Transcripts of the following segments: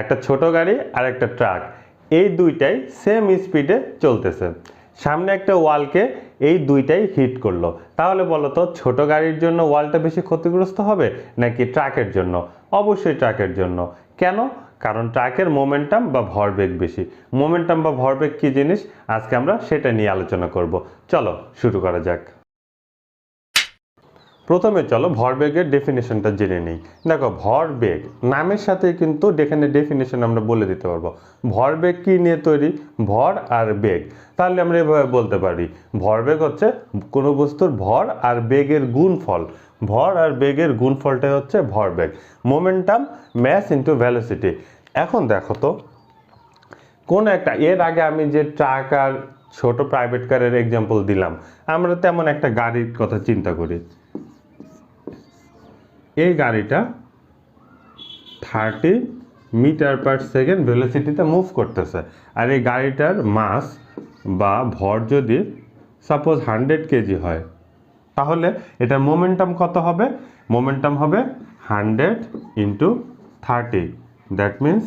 একটা ছোট গাড়ি আর একটা ট্রাক, এই দুইটাই সেম স্পিডে চলতেছে। সামনে একটা ওয়ালকে এই দুইটাই হিট করলো, তাহলে বলো তো ছোট গাড়ির জন্য ওয়ালটা বেশি ক্ষতিগ্রস্ত হবে নাকি ট্রাকের জন্য? অবশ্যই ট্রাকের জন্য। কেন? কারণ ট্রাকের মোমেন্টাম বা ভরবেগ বেশি। মোমেন্টাম বা ভরবেগ কী জিনিস, আজকে আমরা সেটা নিয়ে আলোচনা করব। চলো শুরু করা যাক। প্রথমে চলো ভরবেগের ডেফিনেশনটা জেনে নিই। দেখো, ভরবেগ নামের সাথে কিন্তু এখানে ডেফিনেশন আমরা বলে দিতে পারবো। ভরবেগ কি নিয়ে তৈরি? ভর আর বেগ। তাহলে আমরা এভাবে বলতে পারি, ভরবেগ হচ্ছে কোনো বস্তুর ভর আর বেগের গুণফল। ভর আর বেগের গুণফলটাই হচ্ছে ভরবেগ। Momentum mass into velocity. এখন দেখো তো, কোন একটা, এর আগে আমি যে ট্রাক আর ছোট প্রাইভেট কারের এক্সাম্পল দিলাম, আমরা তেমন একটা গাড়ির কথা চিন্তা করি। এই গাড়িটা 30 মিটার পার সেকেন্ড ভেলোসিটিতে মুভ করতেছে, আর এই গাড়িটার মাস বা ভর যদি সাপোজ 100 কেজি হয়, তাহলে এটার মোমেন্টাম কত হবে? মোমেন্টাম হবে 100 ইন্টু 30, দ্যাট মিন্স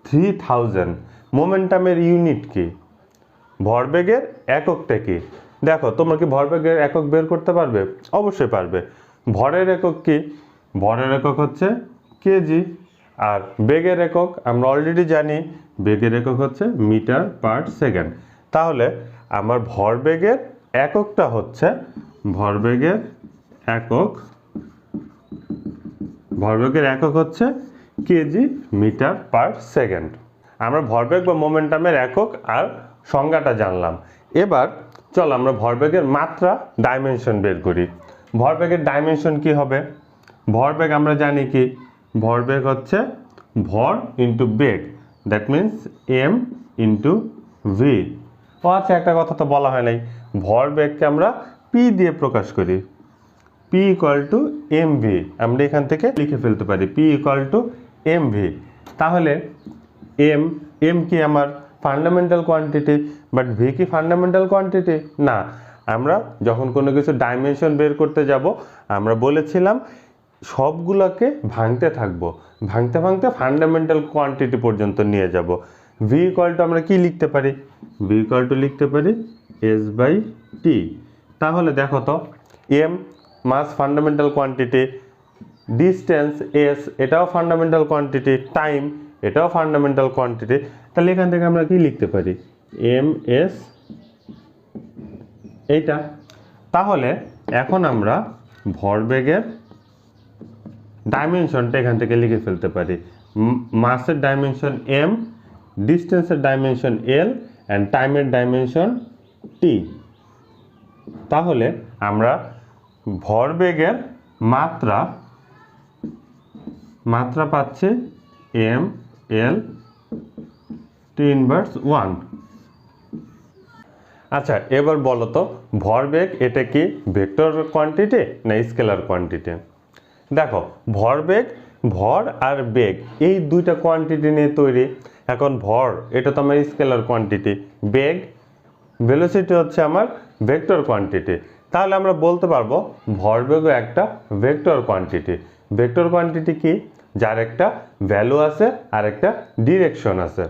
3000। মোমেন্টামের ইউনিট কি? ভরবেগের এককটা কি? দেখো, তোমরা কি ভরবেগের একক বের করতে পারবে? অবশ্যই পারবে। ভরের একক কি? ভরের একক হচ্ছে কেজি। আর বেগের একক আমরা অলরেডি জানি, বেগের একক হচ্ছে মিটার পার সেকেন্ড। তাহলে আমার ভরবেগের এককটা হচ্ছে, ভরবেগের একক হচ্ছে কেজি মিটার পার সেকেন্ড। আমরা ভরবেগ বা মোমেন্টামের একক আর সংজ্ঞাটা জানলাম। এবার চল আমরা ভরবেগের মাত্রা, ডাইমেনশন বের করি। ভরবেগের ডাইমেনশন কি হবে? ভরবেগ আমরা জানি কি, ভরবেগ হচ্ছে ভর ইন্টু বেগ, that means M into V. ও আচ্ছা, একটা কথা তো বলা হয় নাই, ভরবেগকে আমরা পি দিয়ে প্রকাশ করি। P equal to M V, আমরা এখান থেকে লিখে ফেলতে পারি P equal to M V. তাহলে এম কি আমার ফান্ডামেন্টাল কোয়ান্টিটি, বাট ভি কি ফান্ডামেন্টাল কোয়ান্টিটি? না। আমরা যখন কোনো কিছু ডাইমেনশন বের করতে যাব, আমরা বলেছিলাম সবগুলোকে ভাঙতে থাকবো, ভাঙতে ভাঙতে ফান্ডামেন্টাল কোয়ান্টিটি পর্যন্ত নিয়ে যাব। ভি ইকুয়াল টু আমরা কি লিখতে পারি? ভি ইকুয়াল টু লিখতে পারি এস বাই টি। তাহলে দেখো তো, এম মাস ফান্ডামেন্টাল কোয়ান্টিটি, ডিস্টেন্স এস এটাও ফান্ডামেন্টাল কোয়ান্টিটি, টাইম এটাও ফান্ডামেন্টাল কোয়ান্টিটি। তাহলে এখান থেকে আমরা কি লিখতে পারি? এম এস এইটা। তাহলে এখন আমরা ভরবেগের ডাইমেনশনটা এখান থেকে লিখে ফেলতে পারি। মাসের ডাইমেনশন এম, ডিস্টেন্সের ডাইমেনশন এল, অ্যান্ড টাইমের ডাইমেনশন টি। তাহলে আমরা ভরবেগের মাত্রা পাচ্ছি এম এল টি ইনভার্স 1। আচ্ছা, এবার বলো তো, ভরবেগ এটা কি ভেক্টর কোয়ান্টিটি না স্কেলার কোয়ান্টিটি? দেখো, ভরবেগ, ভর আর বেগ এই দুইটা কোয়ান্টিটি নিয়ে তৈরি। এখন ভর এটা তো আমার স্কেলার কোয়ান্টিটি, বেগ ভেলোসিটি হচ্ছে আমার ভেক্টর কোয়ান্টিটি। তাহলে আমরা বলতে পারবো ভরবেগও একটা ভেক্টর কোয়ান্টিটি। ভেক্টর কোয়ান্টিটি কি? যার একটা ভ্যালু আছে আর একটা ডিরেকশন আছে।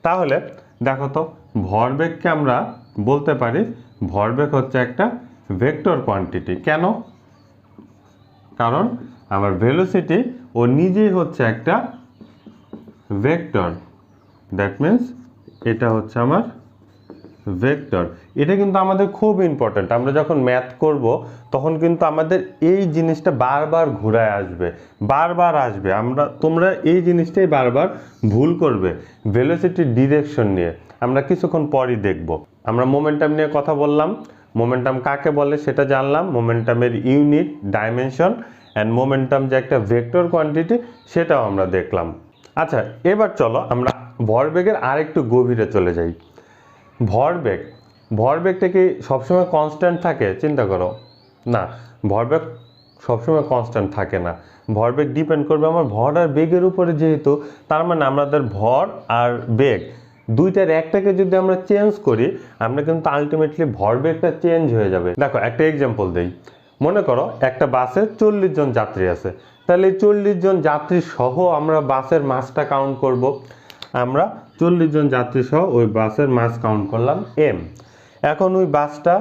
তাহলে দেখো তো, ভরবেগকে আমরা বলতে পারি ভরবেগ হচ্ছে একটা ভেক্টর কোয়ান্টিটি। কেন? কারণ আমার ভেলোসিটি ও নিজেই হচ্ছে একটা ভেক্টর, দ্যাট মিন্স এটা হচ্ছে আমার ভেক্টর। এটা কিন্তু আমাদের খুব ইম্পর্ট্যান্ট। আমরা যখন ম্যাথ করব তখন কিন্তু আমাদের এই জিনিসটা বারবার ঘুরায় আসবে, তোমরা এই জিনিসটাই বারবার ভুল করবে। ভেলোসিটির ডিরেকশন নিয়ে আমরা কিছুক্ষণ পরই দেখব। আমরা মোমেন্টাম নিয়ে কথা বললাম, মোমেন্টাম কাকে বলে সেটা জানলাম, মোমেন্টামের ইউনিট, ডাইমেনশন অ্যান্ড মোমেন্টাম যে একটা ভেক্টর কোয়ান্টিটি সেটাও আমরা দেখলাম। আচ্ছা, এবার চলো আমরা ভরবেগের আরেকটু গভীরে চলে যাই। ভরবেগটা কি সবসময় কনস্ট্যান্ট থাকে? চিন্তা করো, না, ভরবেগ সবসময় কনস্ট্যান্ট থাকে না। ভরবেগ ডিপেন্ড করবে আমার ভর আর বেগের উপরে, যেহেতু তার মানে আমাদের ভর আর বেগ দুইটার একটাকে যদি আমরা চেঞ্জ করি, আমরা কিন্তু আলটিমেটলি ভরবেগটা চেঞ্জ হয়ে যাবে। দেখো, একটা এক্সাম্পল দেই। মনে করো একটা বাসে 40 জন যাত্রী আছে। তাহলে 40 জন যাত্রী সহ আমরা বাসের মাসটা কাউন্ট করব। আমরা 40 জন যাত্রী সহ ওই বাসের মাস কাউন্ট করলাম m। এখন ওই বাসটা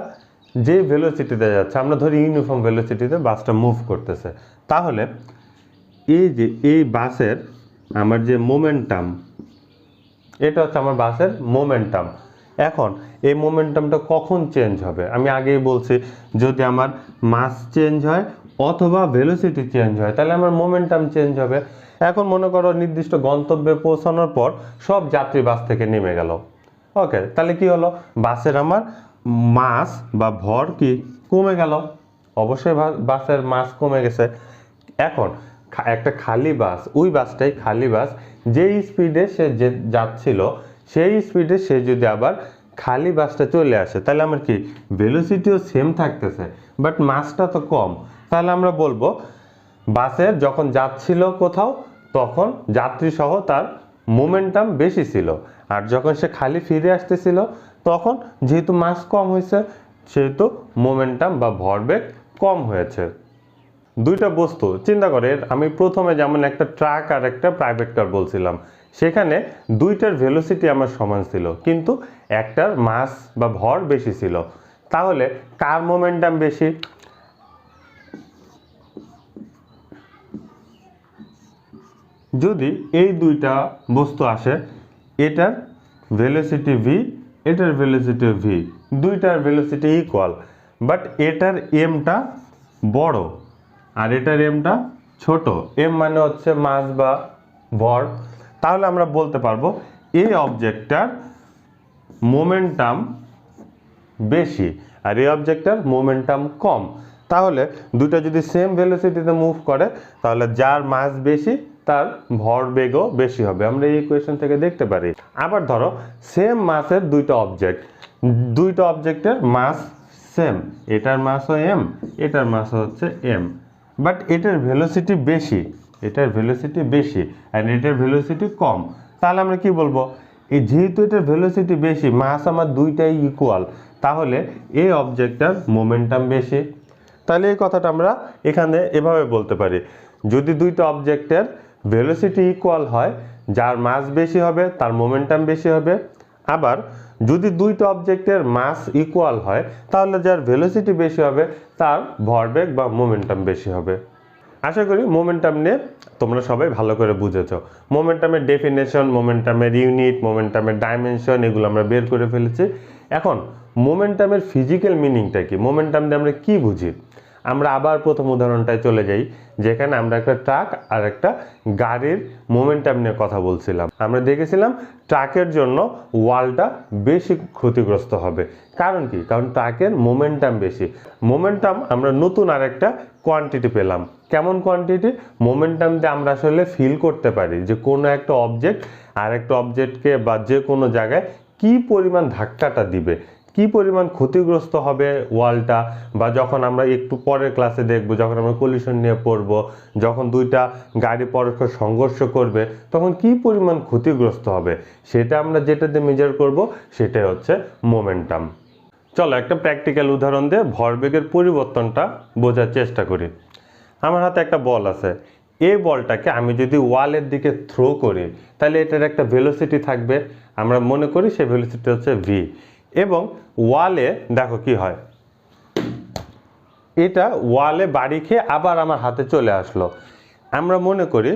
যে ভেলোসিটিতে যাচ্ছে, আমরা ধরি ইউনিফর্ম ভেলোসিটিতে বাসটা মুভ করতেছে, তাহলে এই যে এই বাসের আমার যে মোমেন্টাম, এটা হচ্ছে আমার বাসের মোমেন্টাম। এখন এই মোমেন্টামটা কখন চেঞ্জ হবে? আমি আগেই বলছি, যদি আমার মাস চেঞ্জ হয় অথবা ভেলোসিটি চেঞ্জ হয় তাহলে আমার মোমেন্টাম চেঞ্জ হবে। এখন মনে করো নির্দিষ্ট গন্তব্যে পৌঁছানোর পর সব যাত্রী বাস থেকে নেমে গেল। ওকে, তাহলে কি হলো? বাসের আমার মাস বা ভর কি কমে গেল? অবশ্যই বাসের মাস কমে গেছে। এখন একটা খালি বাস, ওই বাসটাই খালি বাস, যেই স্পিডে সে যাচ্ছিল সেই স্পিডে সে যদি আবার খালি বাসটা চলে আসে তাহলে আমার কি ভেলোসিটিও সেম থাকতেছে, বাট মাসটা তো কম। তাহলে আমরা বলবো বাসের যখন যাচ্ছিল কোথাও তখন যাত্রী সহ তার মোমেন্টাম বেশি ছিল, আর যখন সে খালি ফিরে আসতেছিল তখন যেহেতু মাস কম হয়েছে সেহেতু মোমেন্টাম বা ভরবেগ কম হয়েছে। দুইটা বস্তু চিন্তা করে, আমি প্রথমে যেমন একটা ট্রাক আর একটা প্রাইভেট কার বলছিলাম, সেখানে দুইটার ভেলোসিটি আমার সমান ছিল কিন্তু একটার মাস বা ভর বেশি ছিল। তাহলে কার মোমেন্টাম বেশি? যদি এই দুইটা বস্তু আসে, এটার ভেলোসিটি v, এটার ভেলোসিটি v, দুইটার ভেলোসিটি ইকুয়াল, বাট এটার এমটা বড় আর এটার এমটা ছোট, এম মানে হচ্ছে মাস বা ভর, তাহলে আমরা বলতে পারবো এই অবজেক্টটার মোমেন্টাম বেশি আর এই অবজেক্টটার মোমেন্টাম কম। তাহলে দুটো যদি সেম ভেলোসিটিতে মুভ করে তাহলে যার মাস বেশি তার ভরবেগও বেশি হবে, আমরা এই ইকুয়েশন থেকে দেখতে পারি। আবার ধরো সেম মাসের দুইটা অবজেক্টের মাস সেম, এটার মাসও m, এটার মাসও হচ্ছে m, বাট এটার ভেলোসিটি বেশি, এটার ভেলোসিটি বেশি আর এটার ভেলোসিটি কম। তাহলে আমরা কি বলবো? এই যেহেতু এটার ভেলোসিটি বেশি, মাস আমার দুইটাই ইকুয়াল, তাহলে এই অবজেক্টটার মোমেন্টাম বেশি। তাহলে এই কথাটা আমরা এখানে এভাবে বলতে পারি, যদি দুইটা অবজেক্টের ভেলোসিটি ইকুয়াল হয়, যার মাস বেশি হবে তার মোমেন্টাম বেশি হবে। আবার যদি দুইটা অবজেক্টের মাস ইকুয়াল হয় তাহলে যার ভেলোসিটি বেশি হবে তার ভরবেগ বা মোমেন্টাম বেশি হবে। আশা করি মোমেন্টাম নিয়ে তোমরা সবাই ভালো করে বুঝেছো। মোমেন্টামের ডেফিনেশন, মোমেন্টামের ইউনিট, মোমেন্টামের ডাইমেনশন এগুলো আমরা বের করে ফেলেছি। এখন মোমেন্টামের ফিজিক্যাল মিনিংটা কি, মোমেন্টাম দিয়ে আমরা কি বুঝি? আমরা আবার প্রথম উদাহরণটায় চলে যাই, যেখানে আমরা একটা ট্রাক আর একটা গাড়ির মোমেন্টাম নিয়ে কথা বলছিলাম। আমরা দেখেছিলাম ট্রাকের জন্য ওয়ালটা বেশি ক্ষতিগ্রস্ত হবে। কারণ কি? কারণ ট্রাকের মোমেন্টাম বেশি। মোমেন্টাম আমরা নতুন আরেকটা কোয়ান্টিটি পেলাম। কেমন কোয়ান্টিটি? মোমেন্টাম দিয়ে আমরা আসলে ফিল করতে পারি যে কোনো একটা অবজেক্ট আর একটা অবজেক্টকে বা যে কোনো জায়গায় কি পরিমাণ ধাক্কাটা দিবে, কি পরিমাণ ক্ষতিগ্রস্ত হবে ওয়ালটা, বা যখন আমরা একটু পরের ক্লাসে দেখব যখন আমরা কলিশন নিয়ে পড়ব, যখন দুইটা গাড়ি পরস্পর সংঘর্ষ করবে তখন কি পরিমাণ ক্ষতিগ্রস্ত হবে, সেটা আমরা যেটা দিয়ে মেজার করব সেটাই হচ্ছে মোমেন্টাম। চলো একটা প্র্যাকটিক্যাল উদাহরণ দিয়ে ভরবেগের পরিবর্তনটা বোঝার চেষ্টা করি। আমার হাতে একটা বল আছে, এই বলটাকে আমি যদি ওয়ালের দিকে থ্রো করি তাহলে এটার একটা ভেলোসিটি থাকবে, আমরা মনে করি সেই ভেলোসিটি হচ্ছে v, এবং ওয়ালে দেখো কি হয়, এটা ওয়ালে বাড়ি খেয়ে আবার আমার হাতে চলে আসলো। আমরা মনে করি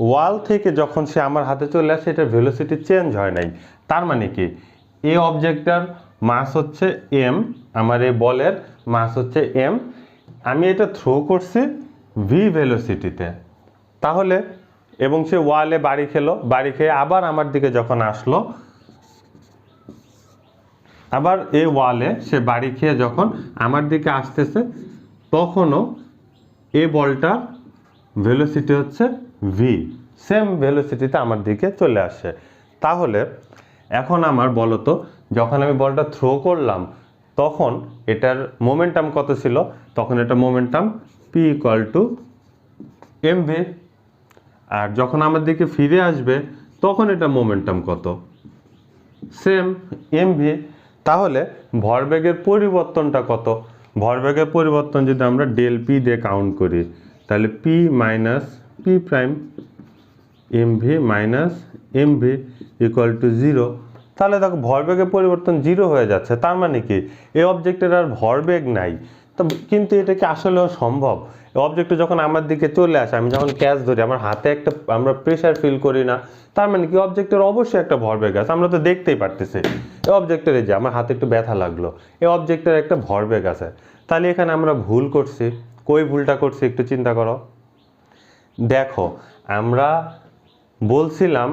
ওয়াল থেকে যখন সে আমার হাতে চলে আসে এটার ভেলোসিটি চেঞ্জ হয় নাই। তার মানে কি? এই অবজেক্টটার মাস হচ্ছে m, আমার এই বলের মাস হচ্ছে m, আমি এটা থ্রো করছি v ভেলোসিটিতে, তাহলে এবং সে ওয়ালে বাড়ি খেলো, বাড়ি খেয়ে আবার আমার দিকে যখন আসলো, আবার এই ওয়ালে সে বাড়ি খেয়ে যখন আমার দিকে আসতেছে তখনও এই বলটার ভেলোসিটি হচ্ছে v, সেম ভেলোসিটিতে আমার দিকে চলে আসে। তাহলে এখন আমার বলো তো, যখন আমি বলটা থ্রো করলাম তখন এটার মোমেন্টাম কত ছিল? তখন এটা মোমেন্টাম p = mv, আর যখন আমার দিকে ফিরে আসবে তখন এটা মোমেন্টাম কত? Same mv। তাহলে ভরবেগের পরিবর্তনটা কত? ভরবেগের পরিবর্তন যদি আমরা del p দিয়ে কাউন্ট করি, তাহলে P minus P prime MV minus MV equal to 0। তাহলে দেখো ভরবেগের পরিবর্তন 0 হয়ে যাচ্ছে, তার মানে কি এই অবজেক্টের আর ভরবেগ নাই। তো কিন্তু এটা কি আসলেও সম্ভব? এই অবজেক্টটা যখন আমার দিকে চলে আসে, আমি যখন ক্যাচ ধরি, আমার হাতে একটা আমরা প্রেশার ফিল করি না, তার মানে কি অবজেক্টের অবশ্যই একটা ভরবেগ আছে, আমরা তো দেখতেই পারতেছি। এই অবজেক্টের যে আমার হাতে একটু ব্যথা লাগলো, এই অবজেক্টের একটা ভরবেগ আছে। তাহলে এখানে আমরা ভুল করছি, কই ভুলটা করছি একটু চিন্তা করো। দেখো আমরা বলছিলাম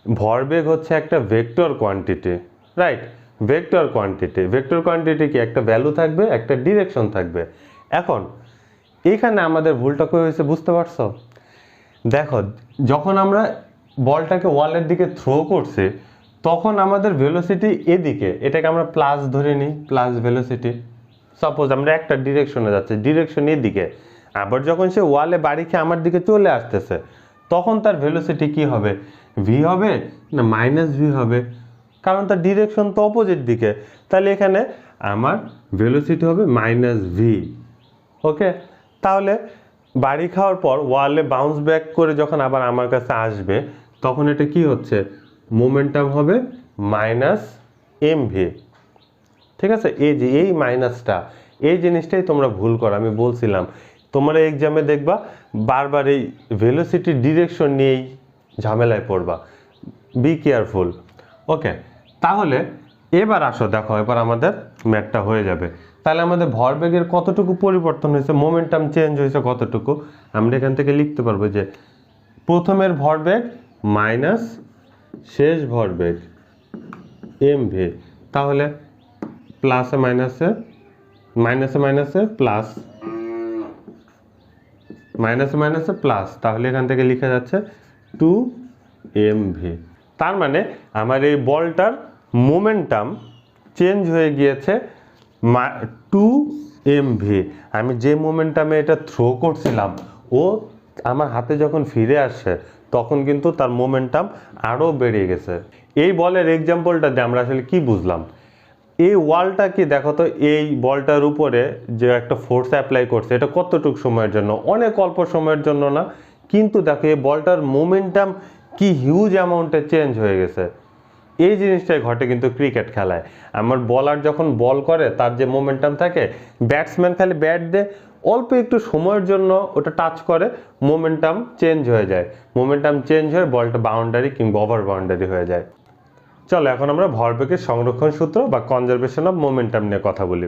ভরবেগ হচ্ছে একটা vector quantity, right? Vector quantity কি একটা ভ্যালু থাকবে, একটা ডিরেকশন থাকবে। এখন এখানে আমাদের ভুলটা কই হয়েছে বুঝতে পারছো? দেখো যখন আমরা বলটাকে ওয়ালের দিকে থ্রো করছি, তখন আমাদের ভেলোসিটি এদিকে, এটাকে আমরা প্লাস ধরে নিই, প্লাস ভেলোসিটি। সাপোজ আমরা একটা ডিরেকশনে যাচ্ছি, ডিরেকশন এদিকে। আবার যখন সে ওয়ালে বাড়ি খেয়ে আমার দিকে চলে আসতেছে, তখন তার ভেলোসিটি কি হবে? ভি হবে না মাইনাস ভি হবে? কারণ তার ডিরেকশন তো অপোজিট দিকে। তাহলে এখানে আমার ভেলোসিটি হবে মাইনাস ভি। ওকে, তাহলে বাড়ি খাওয়ার পর ওয়ালে বাউন্স ব্যাক করে যখন আবার আমার কাছে আসবে, তখন এটা কি হচ্ছে? মোমেন্টাম হবে মাইনাস এম ভি। ঠিক আছে, এই যে এই মাইনাসটা, এই জিনিসটাই তোমরা ভুল করো। আমি বলছিলাম তোমরা এক্সামে দেখবা বারবার এই ভেলোসিটি ডিরেকশন নিয়েই ঝামেলায় পড়বা। Be careful. ওকে, তাহলে এবার আসো, দেখো এবার আমাদের ম্যাথটা হয়ে যাবে। তাহলে আমাদের ভরবেগের কতটুকু পরিবর্তন হয়েছে, মোমেন্টাম চেঞ্জ হয়েছে কতটুকু, আমরা এখান থেকে লিখতে পারবো যে প্রথমের ভরবেগ মাইনাস শেষ ভরবেগ এম ভি। তাহলে প্লাসে মাইনাসে, মাইনাসে মাইনাসে প্লাস, মাইনাসে মাইনাসে প্লাস, তাহলে এখান থেকে লেখা যাচ্ছে 2 mv। তার মানে আমার এই বলটার মোমেন্টাম চেঞ্জ হয়ে গিয়েছে 2 mv। আমি যে মোমেন্টামে এটা থ্রো করছিলাম, ও আমার হাতে যখন ফিরে আসে, তখন কিন্তু তার মোমেন্টাম আরও বেড়ে গেছে। এই বলের এক্সাম্পলটা দিয়ে আমরা আসলে কি বুঝলাম? এই ওয়ালটা কি দেখো তো, এই বলটার উপরে যে একটা ফোর্স অ্যাপ্লাই করছে, এটা কতটুকু সময়ের জন্য? অনেক অল্প সময়ের জন্য না, কিন্তু দেখো এই বলটার মোমেন্টাম কি হিউজ অ্যামাউন্টে চেঞ্জ হয়ে গেছে। এই জিনিসটাই ঘটে কিন্তু ক্রিকেট খেলায়। আমার বলার যখন বল করে, তার যে মোমেন্টাম থাকে, ব্যাটসম্যান খালি ব্যাট দিয়ে অল্প একটু সময়ের জন্য ওটা টাচ করে, মোমেন্টাম চেঞ্জ হয়ে যায়। মোমেন্টাম চেঞ্জ হয়ে বলটা বাউন্ডারি কিংবা ওভার বাউন্ডারি হয়ে যায়। চলো এখন আমরা ভরবেগের সংরক্ষণ সূত্র বা কনজারভেশন অফ মোমেন্টাম নিয়ে কথা বলি।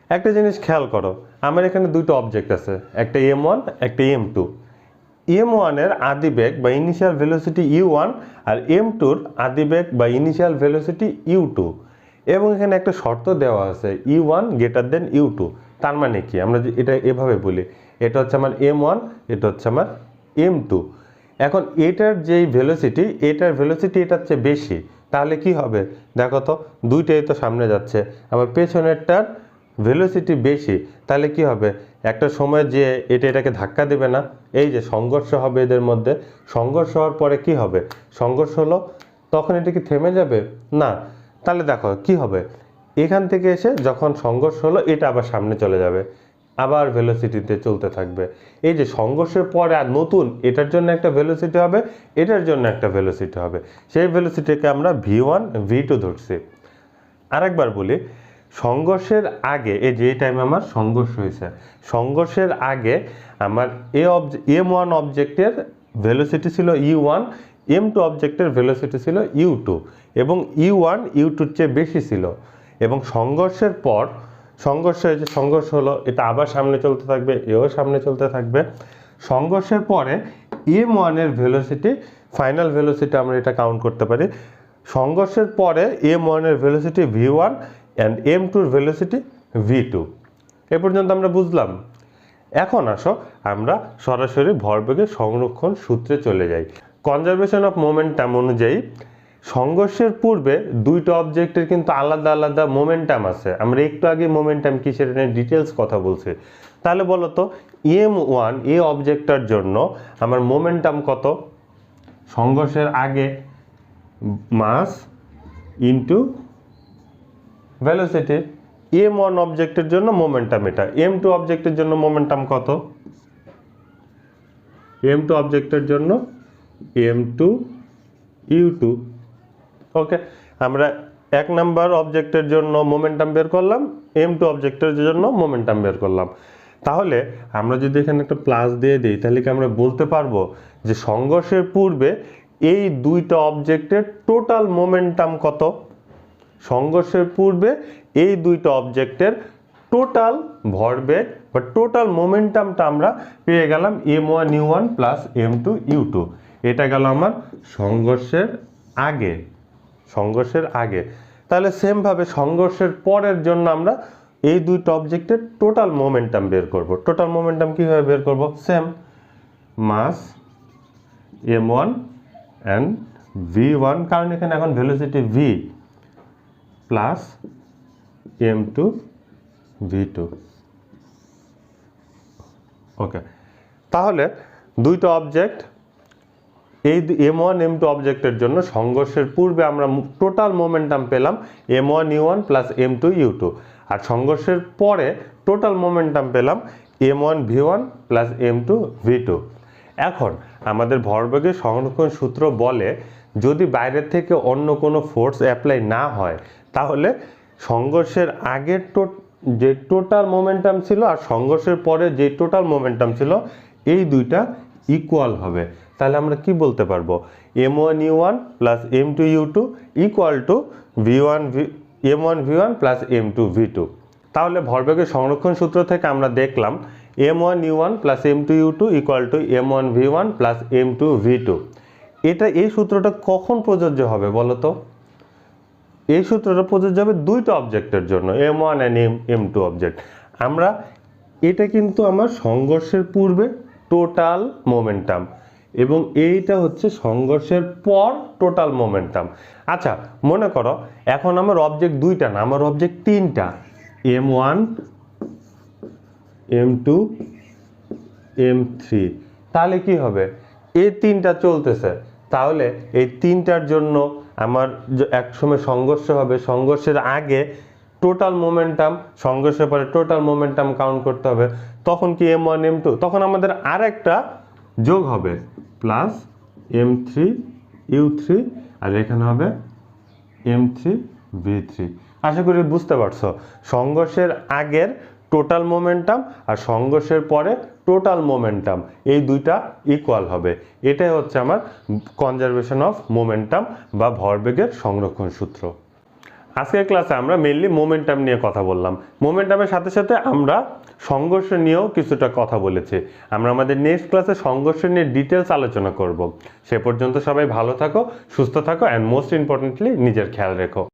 একটা জিনিস খেয়াল করো, আমার এখানে দুটো অবজেক্ট আছে, একটা m1 একটা m2। m1 এর আদিবেগ বা ইনিশিয়াল ভেলোসিটি u1 আর m2 এর আদিবেগ বা ইনিশিয়াল ভেলোসিটি u2। এবং এখানে একটা শর্ত দেওয়া আছে u1 গ্রেটার দেন u2। তার মানে কি, আমরা এটা এভাবে বলি, এটা হচ্ছে আমার m1, এটা হচ্ছে আমার m2। এখন এটার যেই ভেলোসিটি, এটার ভেলোসিটি এটার চেয়ে বেশি, তাহলে কি হবে? দেখো তো দুইটাই তো সামনে যাচ্ছে, আবার পেছনেরটার ভেলোসিটি বেশি, তাহলে কি হবে? একটা সময় যে এটাকে ধাক্কা দেবে না, এই যে সংঘর্ষ হবে এদের মধ্যে, সংঘর্ষ হওয়ার পরে কি হবে? সংঘর্ষ হলো, তখন এটা কি থেমে যাবে? না। তাহলে দেখো কি হবে, এখান থেকে এসে যখন সংঘর্ষ হলো, এটা আবার সামনে চলে যাবে, আবার ভেলোসিটিতে চলতে থাকবে। এই যে সংঘর্ষের পরে আর নতুন, এটার জন্য একটা ভেলোসিটি হবে, এটার জন্য একটা ভেলোসিটি হবে, সেই ভেলোসিটিকে আমরা v1 v2 ধরছি। আরেকবার বলি, সংঘর্ষের আগে, এই যে টাইমে আমার সংঘর্ষ হয়েছে, সংঘর্ষের আগে আমার m1 অবজেক্টের ভেলোসিটি ছিল u1, m2 অবজেক্টের ভেলোসিটি ছিল u2, এবং u1 u2-র চেয়ে বেশি ছিল। এবং সংঘর্ষের পর, সংঘর্ষ হয়েছে, সংঘর্ষ হলো, এটা আবার সামনে চলতে থাকবে, এও সামনে চলতে থাকবে। সংঘর্ষের পরে m1 এর ভেলোসিটি, ফাইনাল ভেলোসিটি আমরা এটা কাউন্ট করতে পারি। সংঘর্ষের পরে m1 এর ভেলোসিটি v1 অ্যান্ড m2 এর ভেলোসিটি v2। এ পর্যন্ত আমরা বুঝলাম। এখন আসো আমরা সরাসরি ভরবেগের সংরক্ষণ সূত্রে চলে যাই। কনজারভেশন অফ মোমেন্টাম অনুযায়ী সংঘর্ষের পূর্বে দুইটা অবজেক্টের কিন্তু আলাদা আলাদা মোমেন্টাম আছে। আমরা একটু আগে মোমেন্টাম কি সেটা নিয়ে ডিটেলস কথা বলছি। তাহলে বলো তো m1 এই অবজেক্টটার জন্য আমার মোমেন্টাম কত? সংঘর্ষের আগে মাস ইনটু ভেলোসিটি। m1 অবজেক্টের জন্য মোমেন্টাম এটা, m2 অবজেক্টের জন্য মোমেন্টাম কত? m2 অবজেক্টের জন্য m2 u2। ওকে, আমরা 1 নাম্বার অবজেক্টের জন্য মোমেন্টাম বের করলাম, m2 অবজেক্টের জন্য মোমেন্টাম বের করলাম। তাহলে আমরা যদি এখানে একটা প্লাস দিয়ে দিই তাহলে কি আমরা বলতে পারবো যে সংঘর্ষের পূর্বে এই দুইটা অবজেক্টের টোটাল মোমেন্টাম কত? সংঘর্ষের পূর্বে এই দুইটা অবজেক্টের টোটাল ভরবেগ বা টোটাল মোমেন্টামটা আমরা পেয়ে গেলাম m1u1 প্লাস m2u2। এটা গেল আমার সংঘর্ষের আগে, সংঘর্ষের আগে। তাহলে সেমভাবে সংঘর্ষের পরের জন্য আমরা এই দুইটা অবজেক্টের টোটাল মোমেন্টাম বের করব। টোটাল মোমেন্টাম কীভাবে বের করব? Same mass m1 and v1, কারণ এখানে এখন velocity v, plus m2 v2। ওকে, তাহলে দুইটা অবজেক্ট, এই m1 m2 অবজেক্টের জন্য সংঘর্ষের পূর্বে আমরা টোটাল মোমেন্টাম পেলাম m1u1 প্লাস m2u2, আর সংঘর্ষের পরে টোটাল মোমেন্টাম পেলাম m1 v1 plus m2 v2। এখন আমাদের ভরবেগের সংরক্ষণ সূত্র বলে যদি বাইরের থেকে অন্য কোনো ফোর্স অ্যাপ্লাই না হয় তাহলে সংঘর্ষের আগের যে টোটাল মোমেন্টাম ছিল আর সংঘর্ষের পরে যে টোটাল মোমেন্টাম ছিল এই দুইটা ইকুয়াল হবে। তাহলে আমরা কি বলতে পারবো? m1u1 plus m2u2 equal to m1 v1 plus m2 v2। তাহলে ভরবেগের সংরক্ষণ সূত্র থেকে আমরা দেখলাম m1u1 plus m2u2 equal to m1 v1 plus m2 v2। এই সূত্রটা কখন প্রযোজ্য হবে বলো তো? এই সূত্রটা প্রযোজ্য হবে দুইটা অবজেক্টের জন্য, m1 and m2 অবজেক্ট। এটা কিন্তু আমার সংঘর্ষের পূর্বে টোটাল মোমেন্টাম এবং এইটা হচ্ছে সংঘর্ষের পর টোটাল মোমেন্টাম। আচ্ছা, মনে করো এখন আমার অবজেক্ট দুইটা না, আমার অবজেক্ট তিনটা, m1 m2 m3। তাহলে কি হবে? এই তিনটা চলতেছে, তাহলে এই তিনটার জন্য আমার একসময় সংঘর্ষ হবে, সংঘর্ষের আগে টোটাল মোমেন্টাম, সংঘর্ষের পরে টোটাল মোমেন্টাম কাউন্ট করতে হবে। তখন কি m1 m2, তখন আমাদের আরেকটা যোগ হবে প্লাস m3 u3, আর এখানে হবে m3 v3। আশা করি বুঝতে পারছো, সংঘর্ষের আগের টোটাল মোমেন্টাম আর সংঘর্ষের পরে টোটাল মোমেন্টাম এই দুইটা ইকুয়াল হবে। এটাই হচ্ছে আমার কনজারভেশন অফ মোমেন্টাম বা ভরবেগের সংরক্ষণ সূত্র। আজকের ক্লাসে আমরা মেইনলি মোমেন্টাম নিয়ে কথা বললাম। মোমেন্টামের সাথে সাথে আমরা সংঘর্ষ নিয়েও কিছুটা কথা বলেছি। আমরা আমাদের নেক্সট ক্লাসে সংঘর্ষ নিয়ে ডিটেলস আলোচনা করব। সে পর্যন্ত সবাই ভালো থাকো, সুস্থ থাকো, অ্যান্ড মোস্ট ইম্পর্টেন্টলি নিজের খেয়াল রেখো।